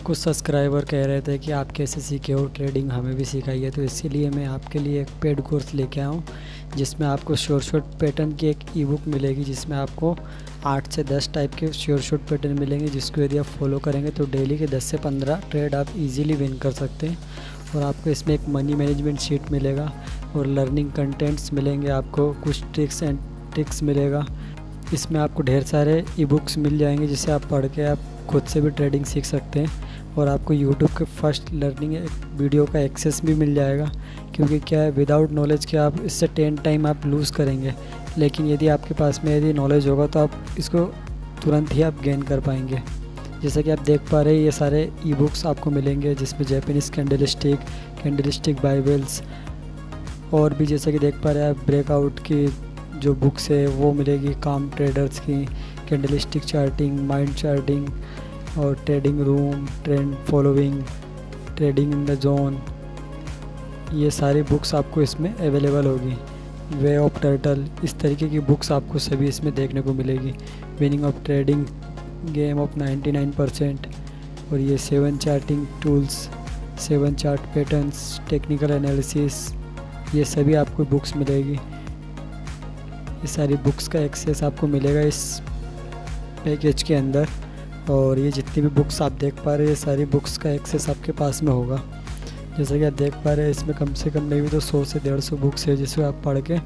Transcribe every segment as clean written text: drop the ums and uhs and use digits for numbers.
कुछ सब्सक्राइबर कह रहे थे कि आप कैसे सीखे हो ट्रेडिंग, हमें भी सिखाइए। तो इसीलिए मैं आपके लिए एक पेड कोर्स लेके आया हूँ जिसमें आपको शॉर्ट पैटर्न की एक ई बुक मिलेगी, जिसमें आपको 8 से 10 टाइप के शॉर्ट पैटर्न मिलेंगे, जिसको यदि आप फॉलो करेंगे तो डेली के 10 से 15 ट्रेड आप इजीली विन कर सकते हैं। और आपको इसमें एक मनी मैनेजमेंट शीट मिलेगा और लर्निंग कंटेंट्स मिलेंगे, आपको कुछ ट्रिक्स मिलेगा। इसमें आपको ढेर सारे ई बुक्स मिल जाएंगे जिसे आप पढ़ के आप खुद से भी ट्रेडिंग सीख सकते हैं। और आपको यूट्यूब के फर्स्ट लर्निंग वीडियो का एक्सेस भी मिल जाएगा, क्योंकि क्या है, विदाउट नॉलेज के आप इससे 10 टाइम आप लूज़ करेंगे, लेकिन यदि आपके पास में यदि नॉलेज होगा तो आप इसको तुरंत ही आप गेन कर पाएंगे। जैसा कि आप देख पा रहे हैं, ये सारे ई बुक्स आपको मिलेंगे जिसमें जैपनीज़ कैंडलस्टिक बाइबल्स, और भी जैसा कि देख पा रहे हैं आप ब्रेकआउट की जो बुक्स है वो मिलेगी, काम ट्रेडर्स की, कैंडलस्टिक चार्टिंग, माइंड चार्टिंग, और trading room, trend following, trading in the zone. ये सारी बुक्स आपको इसमें अवेलेबल होगी। वे ऑफ टर्टल, इस तरीके की बुक्स आपको सभी इसमें देखने को मिलेगी। Winning of trading game of 99%, और ये 7 charting tools, 7 chart patterns, technical analysis, ये सभी आपको बुक्स मिलेगी। ये सारी बुक्स का एक्सेस आपको मिलेगा इस पैकेज के अंदर। और ये जितनी भी बुक्स आप देख पा रहे हैं, ये सारी बुक्स का एक्सेस आपके पास में होगा। जैसा कि आप देख पा रहे हैं, इसमें कम से कम नहीं भी तो 100 से 150 बुक्स है जिसको आप पढ़ के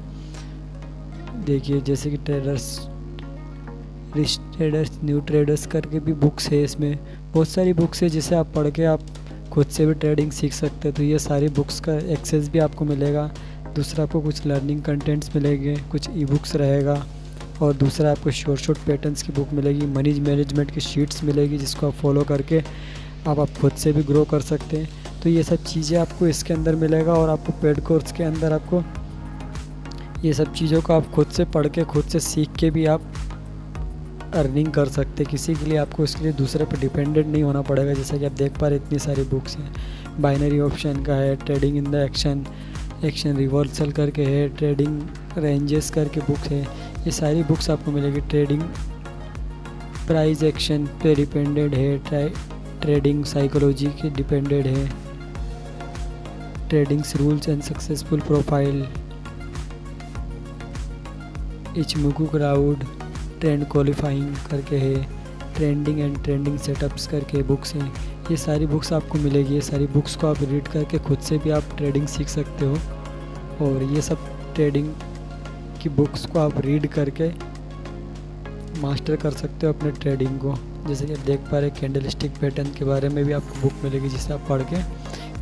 देखिए। जैसे कि रिच ट्रेडर्स, न्यू ट्रेडर्स करके भी बुक्स है, इसमें बहुत सारी बुक्स है जिसे आप पढ़ के आप खुद से भी ट्रेडिंग सीख सकते हैं। तो ये सारी बुक्स का एक्सेस भी आपको मिलेगा। दूसरा, आपको कुछ लर्निंग कंटेंट्स मिलेंगे, कुछ ई बुक्स रहेगा, और दूसरा आपको शॉर्ट पैटर्न्स की बुक मिलेगी, मनी मैनेजमेंट की शीट्स मिलेगी जिसको आप फॉलो करके आप खुद से भी ग्रो कर सकते हैं। तो ये सब चीज़ें आपको इसके अंदर मिलेगा, और आपको पेड कोर्स के अंदर आपको ये सब चीज़ों को आप खुद से पढ़ के, खुद से सीख के भी आप अर्निंग कर सकते हैं। किसी के लिए आपको इसके लिए दूसरे पर डिपेंडेंट नहीं होना पड़ेगा। जैसा कि आप देख पा रहे इतनी सारी बुक्स हैं। बाइनरी ऑप्शन का है, trading in the action reversal करके है, ट्रेडिंग रेंजेस करके बुक्स है। ये सारी बुक्स आपको मिलेगी। ट्रेडिंग प्राइस एक्शन पे डिपेंडेड है, ट्रेडिंग साइकोलॉजी के डिपेंडेड है, tradings rules and successful profile, इचमुकू क्राउड, ट्रेंड क्वालिफाइंग करके है, ट्रेंडिंग एंड ट्रेंडिंग सेटअप्स करके बुक्स हैं। ये सारी बुक्स आपको मिलेगी। ये सारी बुक्स को आप रीड करके खुद से भी आप ट्रेडिंग सीख सकते हो। और ये सब ट्रेडिंग की बुक्स को आप रीड करके मास्टर कर सकते हो अपने ट्रेडिंग को। जैसे कि आप देख पा रहे हैं, कैंडलस्टिक पैटर्न के बारे में भी आपको बुक मिलेगी जिसे आप पढ़ के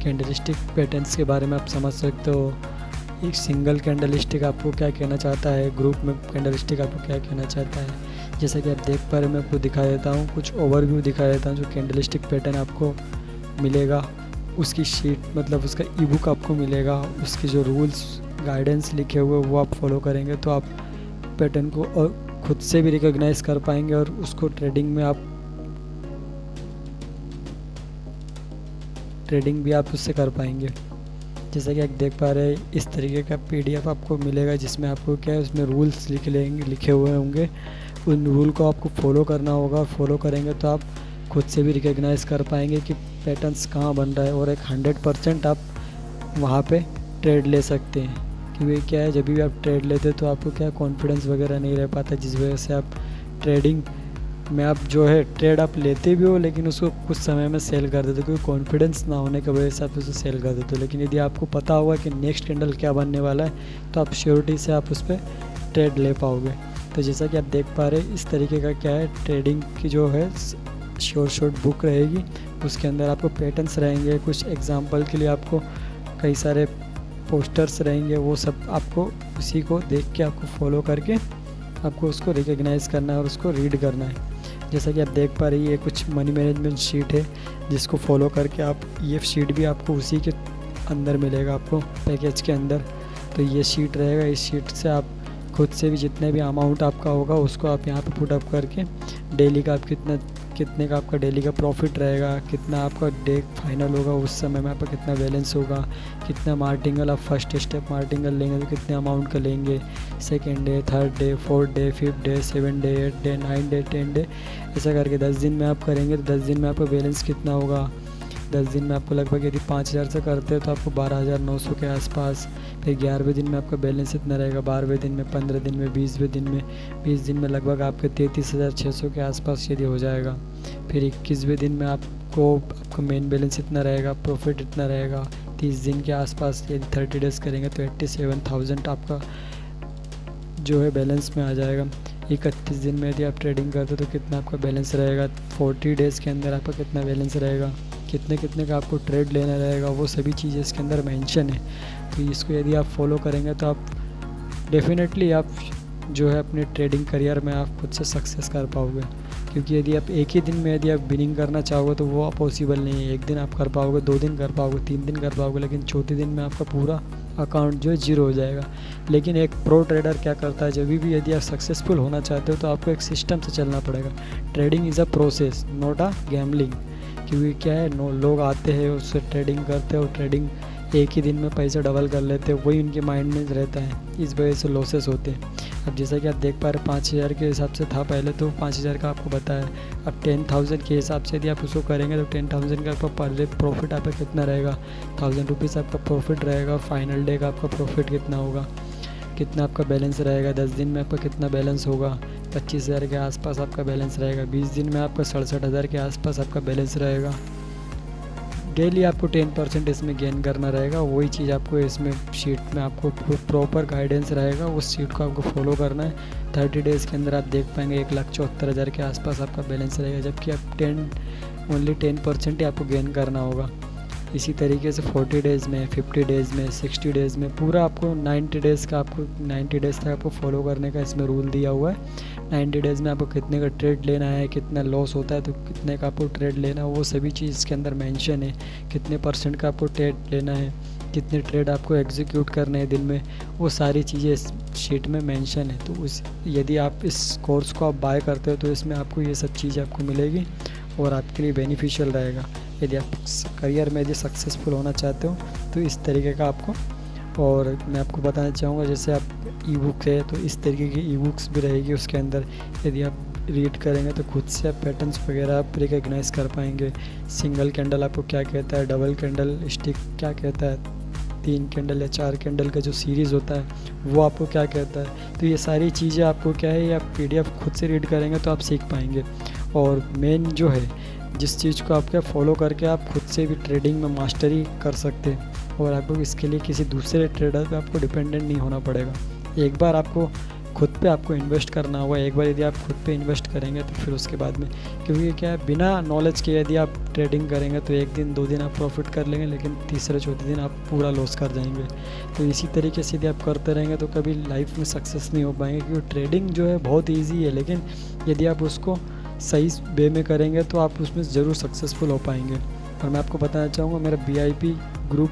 कैंडलस्टिक पैटर्न्स के बारे में आप समझ सकते हो। एक सिंगल कैंडलस्टिक आपको क्या कहना चाहता है, ग्रुप में कैंडलस्टिक आपको क्या कहना चाहता है। जैसा कि आप देख पा रहे हैं, मैं आपको दिखा देता हूँ, कुछ ओवरव्यू दिखा देता हूँ। जो कैंडलस्टिक पैटर्न आपको मिलेगा, उसकी शीट मतलब उसका ई बुक आपको मिलेगा, उसके जो रूल्स गाइडेंस लिखे हुए वो आप फॉलो करेंगे तो आप पैटर्न को और खुद से भी रिकॉग्नाइज कर पाएंगे, और उसको ट्रेडिंग भी आप उससे कर पाएंगे। जैसा कि आप देख पा रहे हैं, इस तरीके का PDF आपको मिलेगा जिसमें आपको क्या है, उसमें रूल्स लिखे हुए होंगे। उन रूल को आपको फॉलो करना होगा। फॉलो करेंगे तो आप खुद से भी रिकॉग्नाइज कर पाएंगे कि पैटर्न्स कहाँ बन रहा है, और एक 100% आप वहाँ पे ट्रेड ले सकते हैं। क्योंकि क्या है, जब भी आप ट्रेड लेते तो आपको क्या कॉन्फिडेंस वगैरह नहीं रह पाता, जिस वजह से आप ट्रेडिंग में आप जो है ट्रेड आप लेते भी हो लेकिन उसको कुछ समय में सेल कर देते हो, क्योंकि कॉन्फिडेंस ना होने की वजह से आप उसे सेल कर देते हो। लेकिन यदि आपको पता होगा कि नेक्स्ट कैंडल क्या बनने वाला है तो आप श्योरिटी से आप उस पर ट्रेड ले पाओगे। तो जैसा कि आप देख पा रहे हैं, इस तरीके का क्या है, ट्रेडिंग की जो है शॉर्ट बुक रहेगी। उसके अंदर आपको पैटर्न्स रहेंगे, कुछ एग्जांपल के लिए आपको कई सारे पोस्टर्स रहेंगे। वो सब आपको उसी को देख के आपको फॉलो करके आपको उसको रिकॉग्नाइज करना है और उसको रीड करना है। जैसा कि आप देख पा रही है, कुछ मनी मैनेजमेंट शीट है जिसको फॉलो करके आप, ये शीट भी आपको उसी के अंदर मिलेगा, आपको पैकेज के अंदर। तो ये शीट रहेगा, इस शीट से आप खुद से भी जितने भी अमाउंट आपका होगा उसको आप यहाँ पे पुट अप करके डेली का आप कितने का आपका डेली का प्रॉफिट रहेगा, कितना आपका डे फाइनल होगा, उस समय में आपका कितना बैलेंस होगा, कितना मार्टिंगल आप फर्स्ट स्टेप मार्टिंगल लेंगे तो कितने अमाउंट का लेंगे, second day, third day, fourth day, fifth day, 7 day, 8 day, 9 day, 10 day, ऐसा करके 10 दिन में आप करेंगे तो 10 दिन में आपका बैलेंस कितना होगा। 10 दिन में आपको लगभग यदि 5000 से करते हो तो आपको 12900 के आसपास। फिर 11वें दिन में आपका बैलेंस इतना रहेगा, 12वें दिन में, 15 दिन में, 20वें दिन में, 20 दिन में लगभग आपके 33600 के आसपास यदि हो जाएगा। फिर 21वें दिन में आपका मेन बैलेंस इतना रहेगा, प्रॉफिट इतना रहेगा। 30 दिन के आसपास यदि 30 डेज़ करेंगे तो 87,000 आपका जो है बैलेंस में आ जाएगा। 31 दिन में यदि आप ट्रेडिंग करते हो तो कितना आपका बैलेंस रहेगा, 40 डेज़ के अंदर आपका कितना बैलेंस रहेगा, कितने का आपको ट्रेड लेना रहेगा, वो सभी चीज़ें इसके अंदर मेंशन है। तो इसको यदि आप फॉलो करेंगे तो आप डेफिनेटली आप जो है अपने ट्रेडिंग करियर में आप खुद से सक्सेस कर पाओगे। क्योंकि यदि आप एक ही दिन में यदि आप विनिंग करना चाहोगे तो वो पॉसिबल नहीं है। एक दिन आप कर पाओगे, 2 दिन कर पाओगे, 3 दिन कर पाओगे, लेकिन चौथे दिन में आपका पूरा अकाउंट जो है जीरो हो जाएगा। लेकिन एक प्रो ट्रेडर क्या करता है, जब भी यदि आप सक्सेसफुल होना चाहते हो तो आपको एक सिस्टम से चलना पड़ेगा। Trading is a process, not a gambling. क्योंकि क्या है, लोग आते हैं उससे ट्रेडिंग करते हैं और ट्रेडिंग एक ही दिन में पैसा डबल कर लेते हैं, वही उनके माइंड में रहता है, इस वजह से लॉसेस होते हैं। अब जैसा कि आप देख पा रहे 5000 के हिसाब से था पहले, तो 5000 का आपको बताया। अब 10,000 के हिसाब से यदि आप उसको करेंगे तो 10,000 का आपका पर डे प्रॉफिट आपका कितना रहेगा, 1000 रुपीज़ आपका प्रॉफिट रहेगा। फाइनल डे का आपका प्रॉफिट कितना होगा, कितना आपका बैलेंस रहेगा, 10 दिन में आपका कितना बैलेंस होगा, 25,000 के आसपास आपका बैलेंस रहेगा। 20 दिन में आपका 67,000 के आसपास आपका बैलेंस रहेगा। डेली आपको 10% इसमें गेन करना रहेगा। वही चीज़ आपको इसमें शीट में आपको प्रॉपर गाइडेंस रहेगा, उस शीट को आपको फॉलो करना है। 30 डेज़ के अंदर आप देख पाएंगे 1,74,000 के आसपास आपका बैलेंस रहेगा, जबकि आप ओनली 10% ही आपको गेन करना होगा। इसी तरीके से 40 डेज़ में, 50 डेज़ में, 60 डेज़ में, पूरा आपको 90 डेज़ का आपको 90 डेज़ तक आपको फॉलो करने का इसमें रूल दिया हुआ है। 90 डेज़ में आपको कितने का ट्रेड लेना है, कितना लॉस होता है तो कितने का आपको ट्रेड लेना है, वो सभी चीज़ इसके अंदर मेंशन है। कितने % का आपको ट्रेड लेना है, कितने ट्रेड आपको एग्जीक्यूट करने हैं दिन में, वो सारी चीज़ें इस शीट में मेंशन है। तो यदि आप इस कोर्स को आप बाय करते हो तो इसमें आपको ये सब चीज़ आपको मिलेगी और आपके लिए बेनिफिशियल रहेगा। यदि आप करियर में यदि सक्सेसफुल होना चाहते हो तो इस तरीके का आपको, और मैं आपको बताना चाहूँगा जैसे आप ई बुक है तो इस तरीके की ई बुक्स भी रहेगी उसके अंदर। यदि आप रीड करेंगे तो खुद से आप पैटर्न्स वगैरह आप रिकग्नाइज़ कर पाएंगे। सिंगल कैंडल आपको क्या कहता है, डबल कैंडल स्टिक क्या कहता है, 3 कैंडल या 4 कैंडल का जो सीरीज़ होता है वो आपको क्या कहता है। तो ये सारी चीज़ें आपको क्या है, आप PDF खुद से रीड करेंगे तो आप सीख पाएंगे। और मेन जो है जिस चीज़ को आप क्या फॉलो करके आप खुद से भी ट्रेडिंग में मास्टरी कर सकते हैं और आपको इसके लिए किसी दूसरे ट्रेडर पे आपको डिपेंडेंट नहीं होना पड़ेगा। एक बार आपको खुद पे आपको इन्वेस्ट करना होगा। एक बार यदि आप खुद पे इन्वेस्ट करेंगे तो फिर उसके बाद में, क्योंकि क्या है, बिना नॉलेज के यदि आप ट्रेडिंग करेंगे तो एक दिन 2 दिन आप प्रॉफिट कर लेंगे, लेकिन तीसरे चौथे दिन आप पूरा लॉस कर जाएंगे। तो इसी तरीके से यदि आप करते रहेंगे तो कभी लाइफ में सक्सेस नहीं हो पाएंगे। क्योंकि ट्रेडिंग जो है बहुत ईजी है, लेकिन यदि आप उसको सही वे में करेंगे तो आप उसमें ज़रूर सक्सेसफुल हो पाएंगे। और मैं आपको बताना चाहूँगा मेरा VIP ग्रुप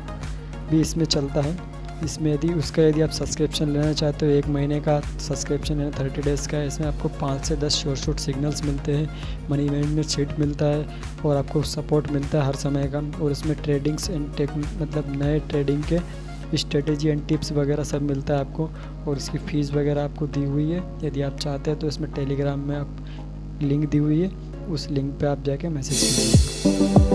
भी इसमें चलता है। इसमें यदि आप सब्सक्रिप्शन लेना चाहते हो, 1 महीने का सब्सक्रिप्शन है, 30 डेज़ का है। इसमें आपको 5 से 10 शॉर्ट सिग्नल्स मिलते हैं, मनी मैनेजमेंट शीट मिलता है और आपको सपोर्ट मिलता है हर समय का। और इसमें ट्रेडिंग्स एंड मतलब नए ट्रेडिंग के स्ट्रेटेजी एंड टिप्स वगैरह सब मिलता है आपको, और इसकी फ़ीस वगैरह आपको दी हुई है। यदि आप चाहते हैं तो इसमें टेलीग्राम में आप लिंक दी हुई है, उस लिंक पे आप जाके मैसेज कीजिए।